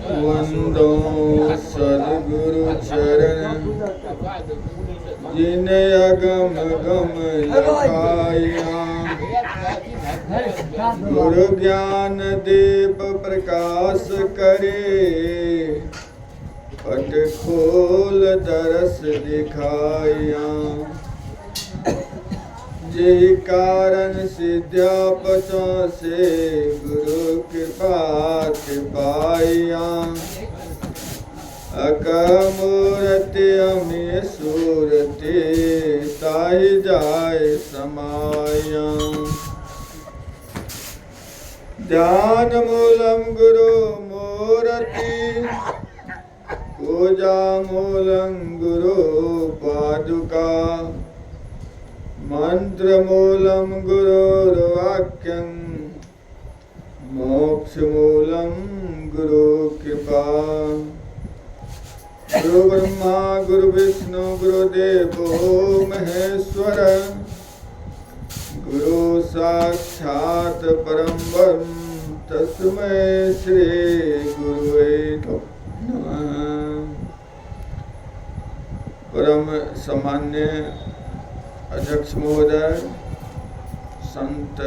वंदो सद्गुरु चरण जिन अगम गम लिखाया। गुरु ज्ञान दीप प्रकाश करे पट खोल दरस दिखाया। यही कारण सिद्ध्या पचों से गुरु कृपा के पाया। अकमूर्ति अमी सूरति ताहि जाय समाया। ध्यान मूलम गुरु मूर्ति पूजा मूलम गुरु पादुका। मंत्र मूलम गुरुर्वाक्यं मोक्ष मूलम गुरु कृपा। गुरु ब्रह्मा गुरु विष्णु गुरुदेवो महेश्वर। गुरु साक्षात परम ब्रह्म तस्मै श्री गुरुवे नमः। परम सामान्य अध्यक्ष महोदय, संत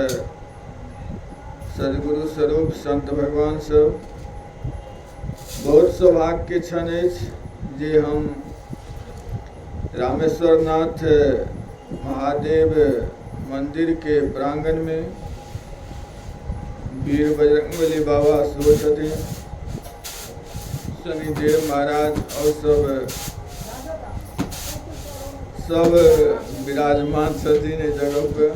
सदगुरु स्वरूप संत भगवान सब, बहुत सौभाग्य के क्षण अछि जे हम रामेश्वर नाथ महादेव मंदिर के प्रांगण में वीर बजरंगबली बाबा सेहो छथिन, शनिदेव महाराज और सब विराजमान छथिन एहि जगह पे।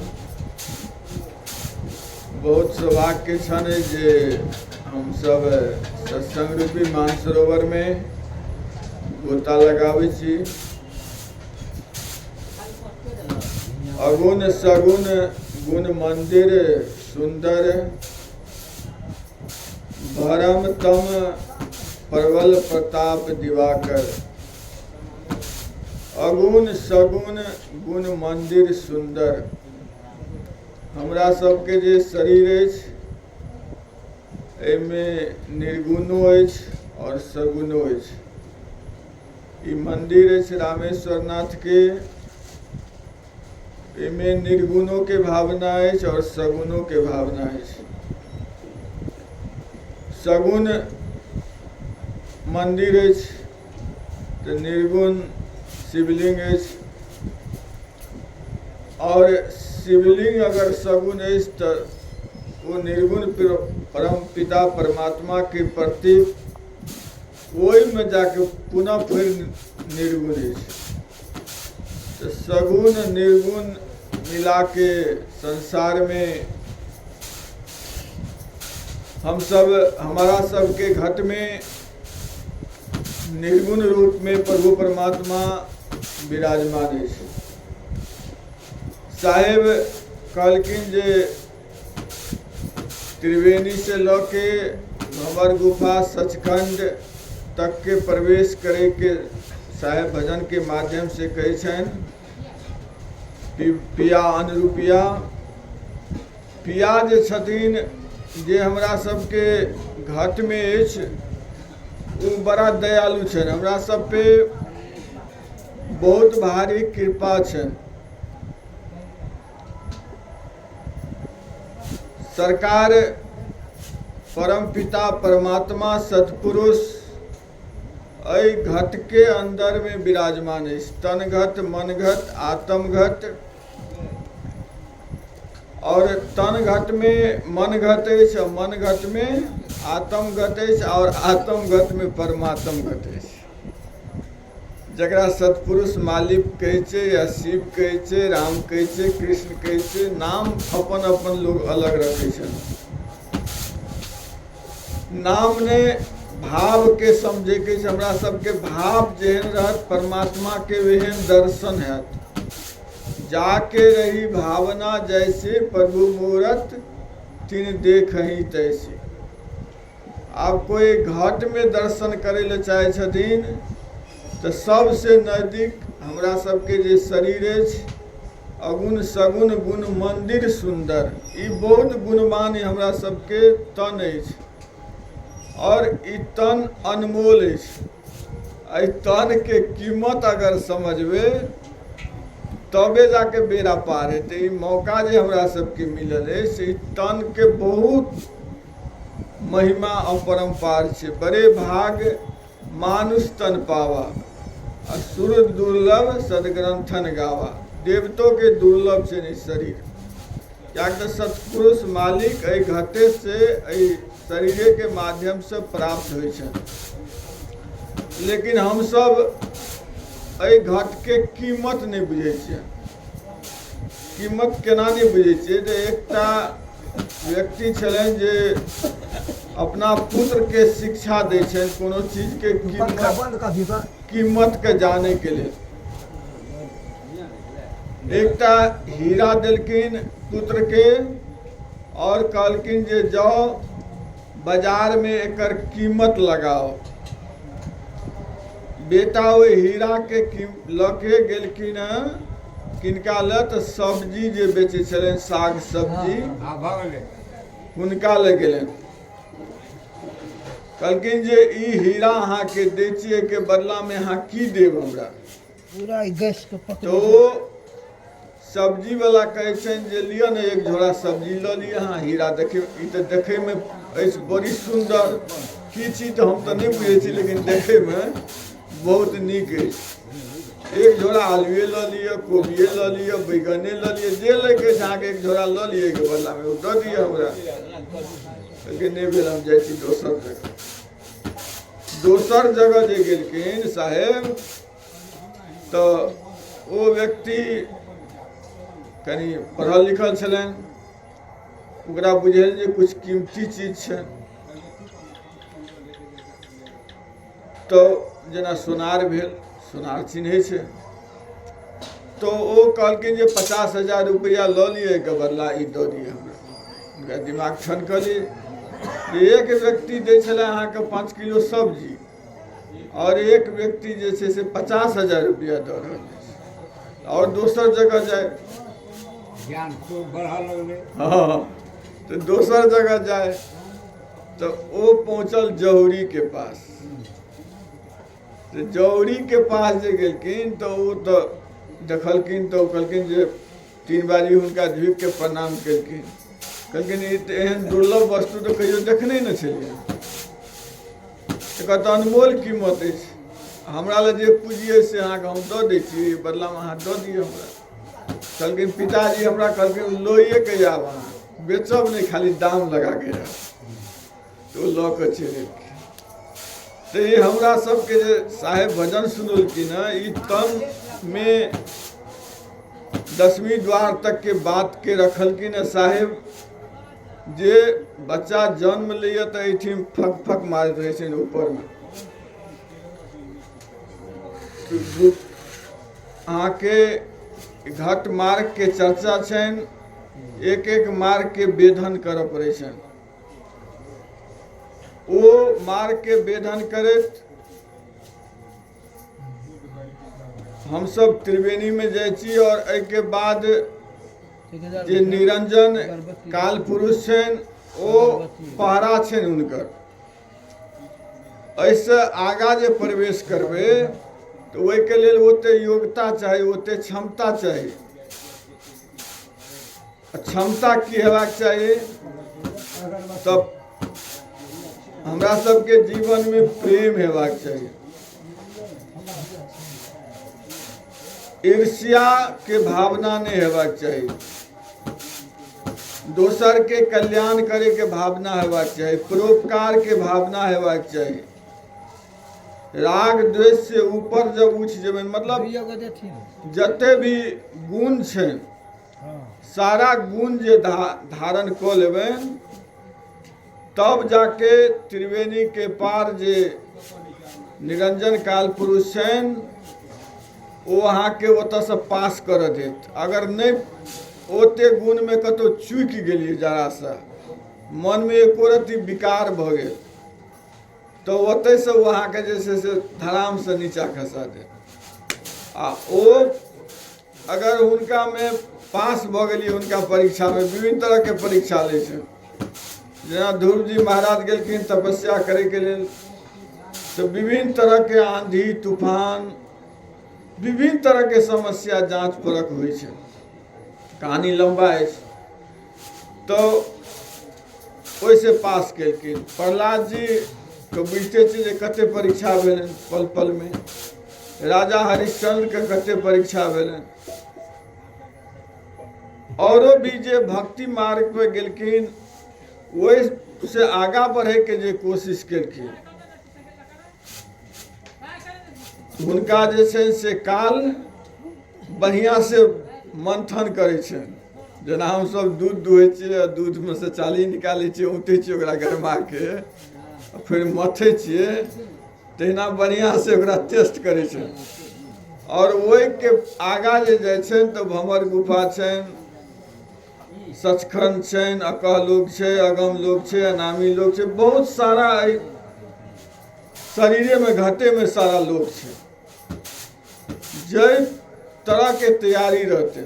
बहुत सौभाग्य के क्षण है जे हम सब सत्संग रूपी मानसरोवर में गोता लगाबै छी। अगुण सगुण गुण मंदिर सुंदर भरम तम प्रबल प्रताप दिवाकर। अगुण सगुण गुण मंदिर सुंदर। हमरा सबके जे शरीर अछि एहिमे निर्गुणो अछि और सगुणो अछि। ई मंदिर अछि रामेश्वर नाथ के, एहिमे निर्गुणों के भावना अछि और सगुणों के भावना अछि। सगुण मंदिर अछि तो निर्गुण शिवलिंग अछि, और शिवलिंग अगर सगुण अछि तो वो निर्गुण परम पिता परमात्मा के प्रति ओहि में जाके पुनः फिर निर्गुण अछि। तो सगुण निर्गुण मिला के संसार में हम सब, हमारा सबके घट में निर्गुण रूप में प्रभु परमात्मा विराजमान अछि। साहेब कहलखिन जे त्रिवेणी से लऽ के भंवर गुफा सचखंड तक के प्रवेश करे के साहेब भजन के माध्यम से कहै छनि। पिया अनुरूपिया पिया जे छथिन जे हमरा सबके घट में अछि वो बड़ा दयालु छनि, हमरा सब पे बहुत भारी कृपा छनि। सरकार परम पिता परमात्मा सतपुरुष एहि घट के अंदर में विराजमान है। तन घट, मन घट, आत्म घट, और तन घट में मन घट है, मन घट में आत्म घट है, और आत्म घट में परमात्म घट है। जकरा सतपुरुष मालिक कहै छै या शिव कहै छै, राम कहै छै, कृष्ण कहै छै, नाम अपन अपन लोग अलग रखै छथिन। नाम ने भाव के समझे के छै। हमरा सबके भाव जेहन रहत परमात्मा के वेहन दर्शन हैत। जाके रही भावना जैसे प्रभु मूरत तिन देखहि तैसे। आप कोई घाट में दर्शन करे ले चाहे छथिन तो सबसे नजदीक हमरा सबके जे शरीर अछि, अगुण सगुण गुण मंदिर सुंदर, ई बहुत गुणवान हमरा सबके तन अछि। और ई तन अनमोल अछि। एहि तन के कीमत अगर समझबे तबे जाके बेड़ा पार हेतै। ई मौका जे हमरा सबके मिलल है से तन के बहुत महिमा अपरंपार छै। बड़े भाग मानुष तन पावा, असुर दुर्लभ सदग्रंथन गावा। देवतो के दुर्लभ छै नहीं शरीर, कियाक तऽ सत्पुरुष मालिक एहि घटे से एहि शरीरे के माध्यम से प्राप्त होइ छै। लेकिन हम सब एहि घट के कीमत नहीं बुझै छियै। कीमत केना नहीं बुझै छियै? जे एकटा व्यक्ति छलनि जे अपना पुत्र के शिक्षा दै छनि कोनो चीज के कीमत के जाने के लिए। एकटा हीरा देलखिन पुत्र के और कहलखिन जे जाओ बाजार में एकर कीमत लगाओ। बेटा वो हीरा के लके गेलखिन किनका ले तो सब्जी जे बेचे छलनि साग सब्जी हुनका ले गेलनि। कहलखिन जे ई हीरा अहाँ के दै छियै के बदला में अहाँ की देब हमरा? पूरा गैस के तो सब्जी वाला कहै छनि जे लिअ ने एक झोरा सब्जी लऽ लिअ अहाँ। हीरा देखे ई तऽ देखे में अछि बड़ी सुंदर, की चीज तऽ हम तऽ नहीं बुझै छी लेकिन देखे में बहुत नीक अछि। एक झोरा आलुए लऽ लिअ, कोबिए लऽ लिअ, बैगने लऽ लिअ, जे लैके अछि अहाँके एक झोरा लऽ लिअ के बदला में ओ दऽ दिअ हमरा। लेकिन नहीं भेल, हम जाइ छी दोसर जगह। दोसर जगह जे गेलखिन साहेब तऽ ओ व्यक्ति कनी पढ़ल लिखल छलनि, ओकरा बुझल जे कुछ कीमती चीज छै। तो जेना सोनार भेल, सोनार चिन्है छै, तो ओ कहलखिन जे 50,000 रुपया लऽ लिअ के बदला ई दऽ दिअ हमरा। हुनका दिमाग ठनकले। एक व्यक्ति दै छलै अहाँके 5 किलो सब्जी और एक व्यक्ति जे छै से 50,000 रुपया दऽ रहल अछि। और दोसर जगह जाए, ज्ञान खूब बढ़ा लगले। हाँ, तो दोसर जगह जाए तो ओ पहुँचल जौहरी के पास। तो जौहरी के पास जे गेलखिन तो ओ तो देखलखिन तो कहलखिन जे 3 बारी हुनका झुकि के प्रणाम केलखिन। कहलखिन ई तऽ एहन दुर्लभ वस्तु तो कहियो देखने न छलियै, एकर तऽ अनमोल कीमत अछि। हमरा लए जे पूजिए से अहाँके हम दऽ दै छी, बदलामे अहाँ दऽ दिअ हमरा। कहलखिन पिताजी हमरा कहलखिन लोइए के आब अहाँ बेचब नहीं, खाली दाम लगा के आब। तो लऽ के चलि एलखिन। तो ये हमरा सबके जे साहेब भजन सुनलखिन है, ई तन में 10वीं द्वार तक के बात के रखलखिन है साहेब। जे बच्चा जन्म लिया तो एठिन फक फक मारैत रहै छै ऊपर में। अहाँके घट मार्ग के चर्चा छनि, एक एक मार्ग के वेधन करऽ पड़ै छनि। ओ मार्ग के वेधन करैत हम सब त्रिवेणी में जाइ छी। और एहि के बाद जे निरंजन काल पुरुष छनि ओ पहरा छनि हुनकर। ऐसे आगा जे प्रवेश करबै तो ओहि के लेल ओते योग्यता चाही, ओते क्षमता चाही। क्षमता की हेबाक चाही? तब हमरा सबके जीवन में प्रेम हेबाक चाही, ईर्ष्या के भावना नहीं हेबाक चाही, दोसर के कल्याण करे के भावना हेबाक चाही, परोपकार के भावना हेबाक चाही। राग द्वेष से ऊपर जब उठ जेबै, मतलब जते भी गुण छै सारा गुण जे धारण कऽ लेबनि, तब जाके त्रिवेणी के पार जे निरंजन काल पुरुष छनि ओ अहाँके ओतऽसँ पास करऽ देत। अगर नहीं ओते गुण में कतौ चूकि गेलियै जरा सा, मन में एको रत्ती विकार भऽ गेल, तो ओतै से वो अहाँके जे छै से धराम से नीचा खसा देत। आ ओ अगर हुनका में पास भऽ गेलियै, हुनका परीक्षा में विभिन्न तरह के परीक्षा लै छै, जेना ध्रुव जी महाराज गेलखिन तपस्या करे के लेल, तो विभिन्न तरह के आंधी तूफान, विभिन्न तरह के समस्या जांच परख होइ छै। कहानी लंबा अछि, तो ओहिसे पास केलखिन। प्रहलाद जी के बुझते छी जे कते परीक्षा भेलनि पल पल में, राजा हरिश्चंद्र के कते परीक्षा भेलनि। औरो भी जे भक्ति मार्ग पे गेलखिन, ओहि से आगा बढ़े के जे कोशिश केलखिन, हुनका जे छै से काल बढ़िया से मंथन करे छनि। जेना हमसब दूध दुहै छियै आ दूध में से चाली निकालै छियै, औंटै छियै ओकरा गरमा के, फिर मथै छियै, तहिना बढ़िया से ओकरा टेस्ट करे छनि। और ओहि के आगा जे जाइ छनि तऽ भंवर गुफा छनि, सचखंड छनि, अकह लोक छै, अगम लोक छै, अनामी लोक छै, बहुत सारा शरीरे में घटे में सारा लोक छै। जय तरह के तैयारी रहते,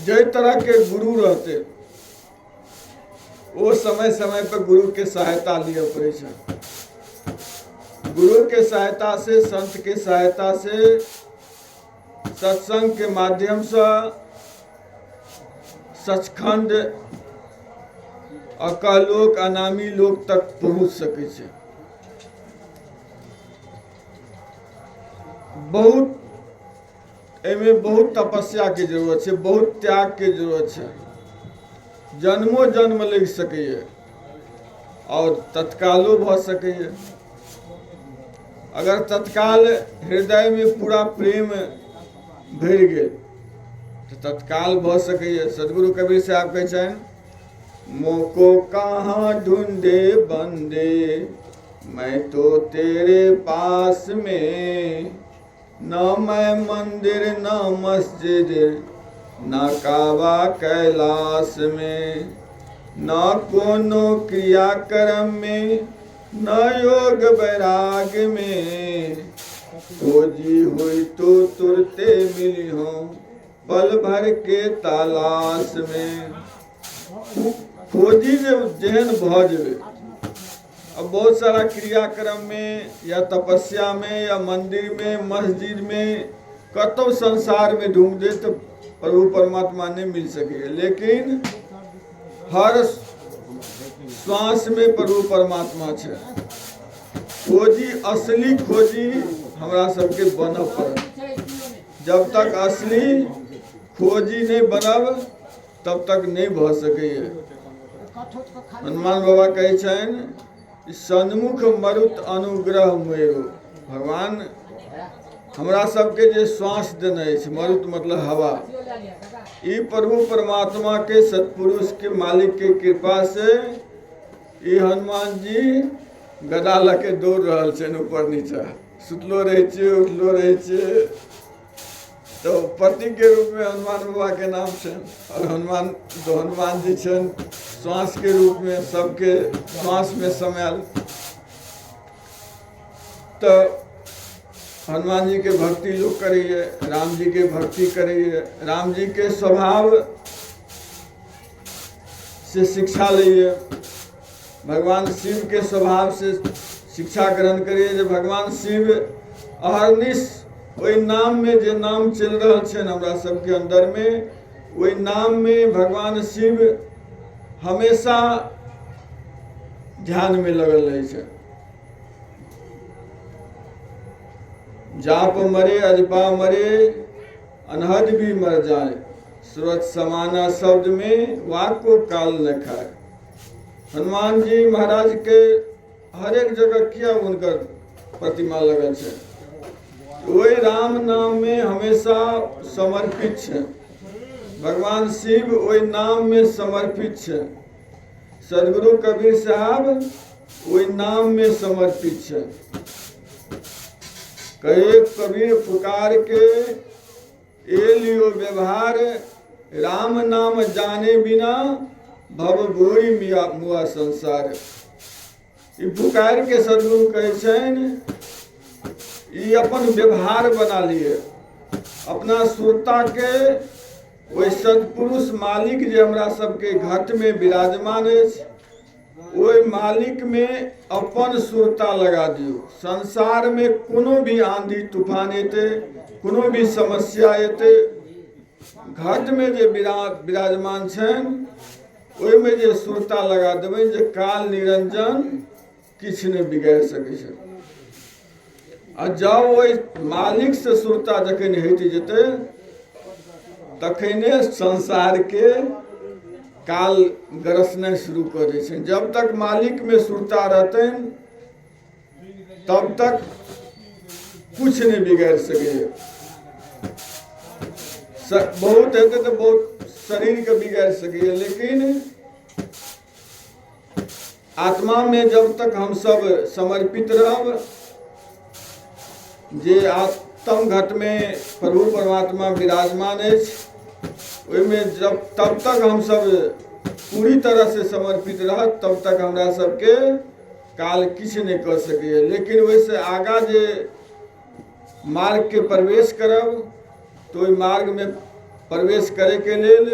जय तरह के गुरु रहते, वो समय समय पर गुरु के सहायता लिया पड़े छै। गुरु के सहायता से, संत के सहायता से, सत्संग के माध्यम से सचखंड, अकलोक, अनामी लोक तक पहुंच सके छै। बहुत एमे बहुत तपस्या के जरूरत है, बहुत त्याग के जरूरत है। जन्मों जन्म लग सके और तत्कालो भ सके। अगर तत्काल हृदय में पूरा प्रेम भर गए तो तत्काल भ सके। सदगुरु कबीर साहब कहै छनि, मोको कहाँ ढूंढे बंदे, मैं तो तेरे पास में, न मैं मंदिर न मस्जिद न काबा कैलाश में, न कोनो क्रियाक्रम में न योग वैराग में, खोजी हुई तो तुरते मिली हो पल भर के तलाश में। खोजी जेहन भ जेबे। अब बहुत सारा क्रियाक्रम में या तपस्या में या मंदिर में मस्जिद में कतौ संसार में ढूंढ दे तो प्रभु परमात्मा नहीं मिल सके। लेकिन हर श्वास में प्रभु परमात्मा है। खोजी, असली खोजी हमरा सबके बनब पड़त। जब तक असली खोजी नहीं बनब तब तक नहीं भ सके। हनुमान बाबा कहै छनि, सन्मुख मरुत अनुग्रह मेरो। भगवान हमरा सबके जे श्वास देने अछि, मरुत मतलब हवा, ई प्रभु परमात्मा के सत्पुरुष के मालिक के कृपा से ई हनुमान जी गदा लके दौड़ रहल छनि ऊपर नीचा। सुतलो रहे छियै, उठलो रहे छियै, तो प्रतीक के रूप में हनुमान बाबा के नाम छनि। और हनुमान जी छनि श्वास के रूप में, सबके श्वास में समायल। तो हनुमान जी के भक्ति लोग करिए, राम जी के भक्ति करिए, राम जी के स्वभाव से शिक्षा लीजिए, भगवान शिव के स्वभाव से शिक्षा ग्रहण करिए। जो भगवान शिव अहरनिश ओहि नाम में, जे नाम चल रहा है हमरा सबके अंदर में, वही नाम में भगवान शिव हमेशा ध्यान में लगल रहे छै। जाप मरे अजपा मरे अनहद भी मर जाए, सूरत समाना शब्द में वाक को काल न खाए। हनुमान जी महाराज के हर एक जगह किया उनकर प्रतिमा लगल है। वही राम नाम में हमेशा समर्पित है। भगवान शिव वही नाम में समर्पित है। सदगुरु कबीर साहब वही नाम में समर्पित है। कहे कबीर पुकार के ए लियो व्यवहार, राम नाम जाने बिना भव भोरी मुआ संसार। ई पुकार के सदगुरु कहे छनि, ई अपन व्यवहार बना लिए, अपना सुरता के ओहि सत्पुरुष मालिक जे हमरा सबके घट में विराजमान अछि, ओहि मालिक में अपन सुरता लगा दियौ। संसार में कोनो भी आंधी तूफान एते, कोनो भी समस्या एते, घट में जे विराजमान छनि ओहि में जे सुरता लगा देबै जे काल निरंजन किछु नहि बिगाड़ि सकै छै। आ जब ओहि मालिक से सुरता जखन हटि जेतै तखने संसार के काल गरसनाइ शुरू कऽ दै छै। जब तक मालिक में सुरता रहतनि तब तक कुछ नहीं बिगाड़ सके। बहुत हेतै तो बहुत शरीर के बिगाड़ सके, लेकिन आत्मा में जब तक हम सब समर्पित रहब, जे आत्म घट में प्रभु परमात्मा विराजमान अछि, ओहिमें जब तब तक हम सब पूरी तरह से समर्पित रहत तब तक हमरा सबके काल किछु नहीं कर सके। लेकिन वैसे आगा जे मार्ग के प्रवेश करब तो ओहि मार्ग में प्रवेश करे के लेल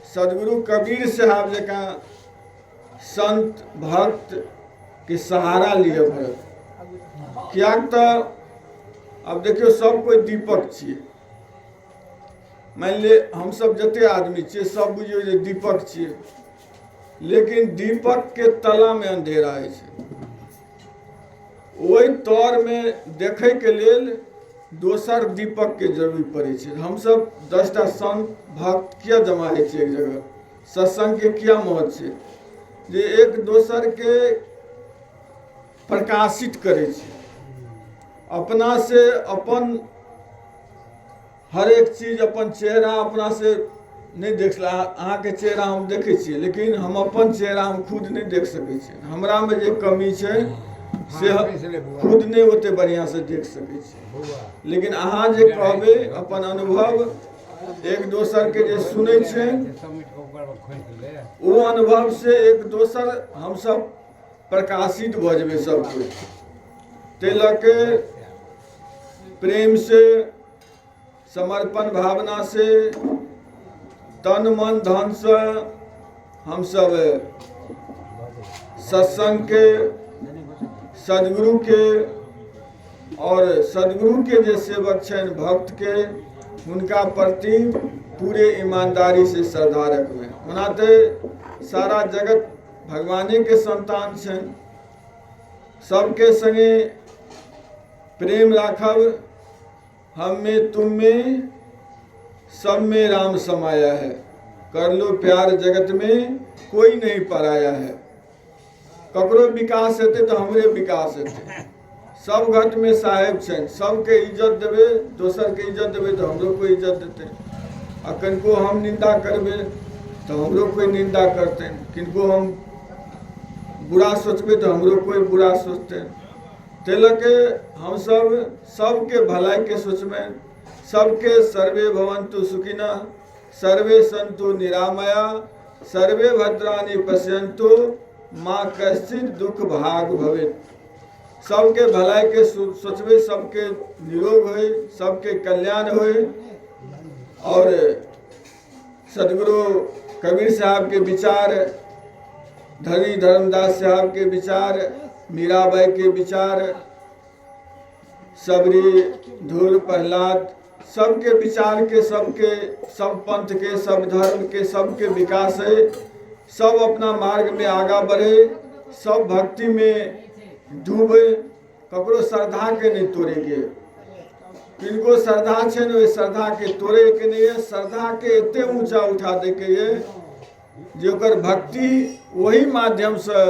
सदगुरु कबीर साहब जकाँ संत भक्त के सहारा लिअ पड़त। कियाक तऽ अब देखियो सब कोई दीपक छियै। मान ले हम सब जते आदमी छियै सब बुझियो जे दीपक छियै, लेकिन दीपक के तला में अंधेरा छै। ओहि तर में देखे के लेल दोसर दीपक के जरूरी पड़े छै। हम सब 10टा संत भक्त किया जमा होइ छै एक जगह, सत्संग के किया महत्व छै, जे एक दोसर के प्रकाशित करे छै। अपना से अपन हर एक चीज, अपन चेहरा अपना से नहीं देख ला। अहाँ के चेहरा हम देखे छियै, लेकिन हम अपन चेहरा हम खुद नहीं देख सकै छियै। हमरा में जे कमी छै से खुद नहीं ओते बढ़िया से देख सकै छियै। लेकिन अहाँ जे कहबै अपन अनुभव एक दोसर के जे सुनै छै, वो अनुभव से एक दोसर हम सब प्रकाशित भऽ जेबै सब कोई। तै लऽ के प्रेम से, समर्पण भावना से, तन मन धन से हम सब सत्संग के, सदगुरु के और सदगुरु के जे सेवक छनि भक्त के, हुनका प्रति पूरे ईमानदारी से श्रद्धा रखबै। ओना तऽ सारा जगत भगवाने के संतान छनि, सबके संगे प्रेम राखब। हम में तुम में सब में राम समाया है, कर लो प्यार जगत में कोई नहीं पराया है। ककरो विकास हेतै तो हमरे विकास हेतै। सब घट में साहेब छनि, सबके इज्जत देबै, दोसर के इज्जत देबै तो हमरो कोई इज्जत देतै। आ किनको हम निंदा करबै तो हमरो कोई निंदा करतै, किनको हम बुरा सोचबै तो हमरो कोई बुरा सोचतै। तै लऽ के हम सब सबके भलाई के सोचबै। सबके सर्वे भवन्तु सुखिनः, सर्वे सन्तु निरामया, सर्वे भद्राणि पश्यन्तु, माँ कश्चित् दुख भाग भवेत्। सबके भलाई के सोचबै, सबके निरोग होय, सबके कल्याण होय। और सदगुरु कबीर साहब के विचार, धनी धर्मदास साहब के विचार, मीराबाई के विचार, सबरी, धूर, प्रहलाद, सबके विचार के, सबके, सब पंथ के, सब धर्म के, सबके विकास है। सब अपना मार्ग में आगा बढ़े, सब भक्ति में डूबे, ककरो श्रद्धा के नहीं तोड़ेगे। किनको श्रद्धा छे ओहि श्रद्धा के तोड़े के नहीं है। श्रद्धा के एते ऊंचा उठा दे के ये जे ओकर भक्ति वही माध्यम से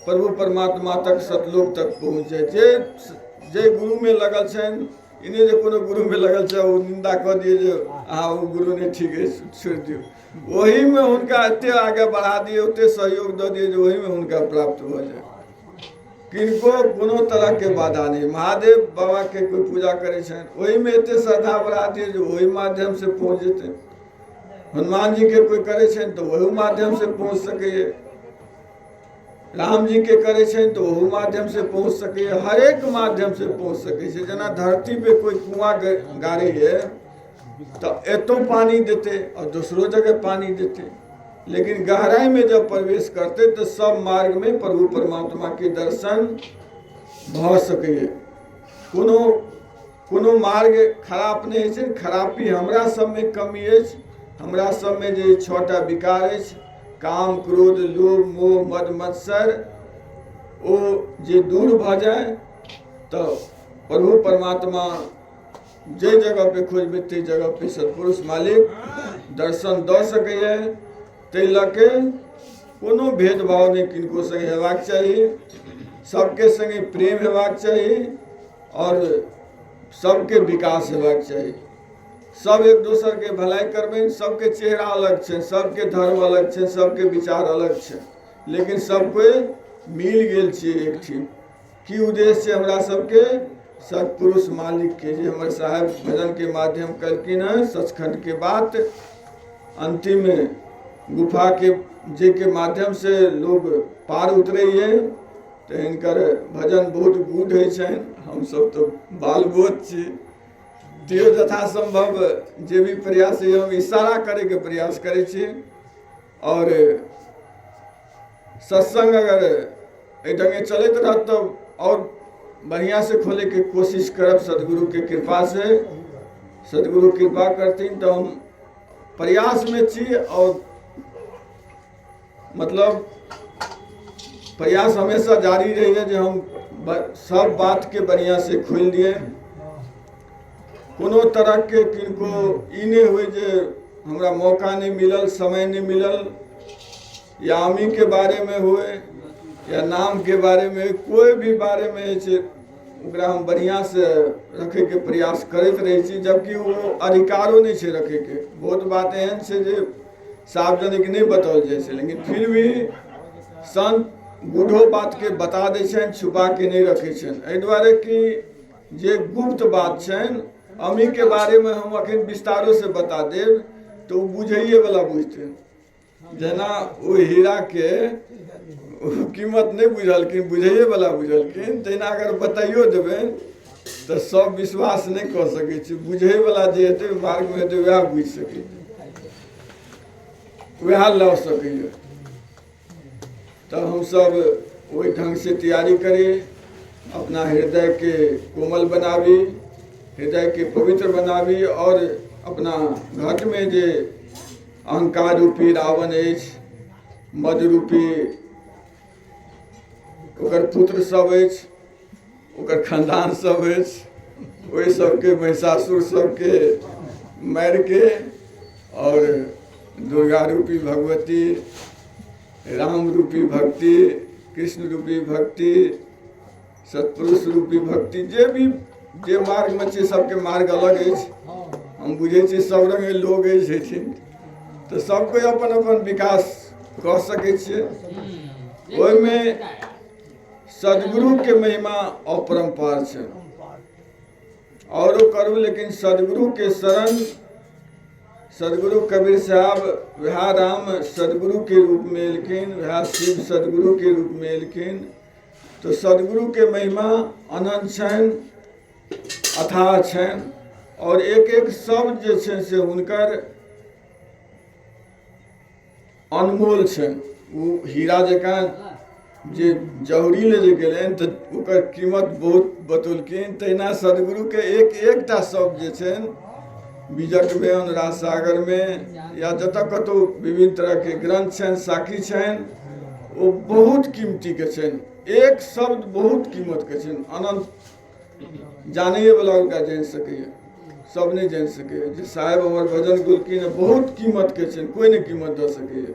प्रभु परमात्मा तक, सतलोक तक पहुँचे। जे गुरु में लगल छन, इन्हें जे कोनो गुरु में लगल छै वो निंदा कऽ दिए जे अहाँ वो गुरु ने ठीक है छोड़ दियो, वही में हुनका एते आगे बढ़ा दिए, ओते सहयोग दऽ दिए जे वही में हुनका प्राप्त भऽ जाए। किनको कोनो तरह के बाधा नहीं। महादेव बाबा के कोई पूजा करे छन, वही में एते श्रद्धा बढ़ा दिए जो वही माध्यम से पहुँच जेते। हनुमान जी के कोई करे छन तो वही माध्यम से पहुँच सके। राम जी के करे छन तो वही माध्यम से पहुँच सके। हर एक माध्यम से पहुँच सके। जना धरती पे कोई कुआं गाड़े है तो एतो पानी देते और दूसरो जगह पानी देते, लेकिन गहराई में जब प्रवेश करते तो सब मार्ग में प्रभु परमात्मा के दर्शन भ सकैए। कोनो मार्ग खराब नहीं है। खराबी हमरा सब में कमी है। हमरा सब में जे 6टा विकार है, काम क्रोध लोभ मोह मद मत्सर, ओ जे दूर भ जाए तो प्रभु परमात्मा जे जगह पे खोजबे ते जगह पे सतपुरुष मालिक दर्शन द सकैए। ताहि लऽ के कोनो भेदभाव नहीं किनको संगे हेबाक चाही, सबके संगे प्रेम हेबाक चाही और सबके विकास हेबाक चाही। सब एक दोसर के भलाई करबे। सबके चेहरा अलग है, सबके धर्म अलग है, सबके विचार अलग है, लेकिन सब कोई मिल गेल छियै एक ठीक। की उद्देश्य है हमरा सबके? सतपुरुष मालिक के जे हमर साहब भजन के माध्यम कलकिन है, सचखंड के बात अंतिम में गुफा के जे के माध्यम से लोग पार उतरैए, तो हिनकर भजन बहुत गूढ़ है छनि। हम सब तो बाल बोध छी, तो यथासंभव जे भी प्रयास है हम इशारा करे के प्रयास करे छी। और सत्संग अगर एहि ढंगे चलते रहत तो और बढ़िया से खोले के कोशिश करब सदगुरु के कृपा से। सदगुरु कृपा करथिन तो हम प्रयास में छी और मतलब प्रयास हमेशा जारी रही है जो हम सब बात के बढ़िया से खोल दिए। कोनो तरह के किनको ई नहीं हुए जे हमरा मौका नहीं मिलल, समय नहीं मिलल, या आमी के बारे में हुए या नाम के बारे में, कोई भी बारे में छै ओकरा हम बढ़िया से रखे के प्रयास करते रहे छी, जबकि वो अधिकारो नहीं छै रखे के। बहुत बात एहन छै जे सार्वजनिक नहीं बताओल जाए छै, लेकिन फिर भी संत गूढ़ो बात के बता दै छनि, छुपा के नहीं रखे छनि। एहि दुआरे कि जे गुप्त बात छनि अमी के बारे में हम अखन विस्तारो से बता देव तो बुझैए वाला बुझते। जेना ओ हीरा के कीमत नहीं बुझलखिन, बुझैए वाला बुझलखिन, तेना अगर बताइयो देबै तो सब विश्वास नहीं कर सकै छै। बुझै वाला जे हेतै मार्ग में हेतै वएह बुझि सकै, वएह लऽ सकैए। तो हम सब वही ढंग से तैयारी करिए, अपना हृदय के कोमल बनावी, हृदय के पवित्र बनावी, और अपना घट में जे अहंकार रूपी रावण अछि, मद रूपी ओकर पुत्र सब अछि, ओकर खानदान सब अछि, ओहि सबके महिषासुर सबके मारि के, और दुर्गा रूपी भगवती, राम रूपी भक्ति, कृष्ण रूपी भक्ति, सतपुरुष रूपी भक्ति, जे मार्ग में छै सबके मार्ग अलग अछि। हम बुझे छी सब रंग लोग छथिन, तो सब कोई अपन अपन विकास कऽ सकै छियै। ओहिमे सदगुरु के महिमा अपरंपार छै, औरो करू लेकिन सदगुरु के शरण। सदगुरु कबीर साहब वह राम सदगुरु के रूप में एलखिन, वह शिव सदगुरु के रूप में एलखिन। तो सदगुरु के महिमा अनंत छनि, अथाह छनि, और एक एक शब्द जे छै से हुनकर अनमोल छनि। वो हीरा जकाँ जे जौहरी ले जे गेलनि तऽ ओकर कीमत बहुत बतौलखिन। तहिना सदगुरु के एक एकटा शब्द जे छनि बीजक में, अनुराग सागर में, या जतऽ कतौ विभिन्न तरह के ग्रंथ छनि, साखी छनि, वो बहुत कीमती के छनि। एक शब्द बहुत कीमत के छनि, अनंत जानिए वाला उनका जान सकैए, सब नहीं जान सके। जे साहेब हमर भजन गुलकिन बहुत कीमत के छनि, कोई नहीं कीमत दऽ सकैए,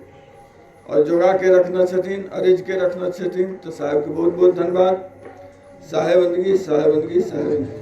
और जोगा के रखना छथिन, अरेज के रखना छथिन। तो साहेब के बहुत बहुत धन्यवाद। साहेबंदगी साहेबंदगी साहेबंदगी।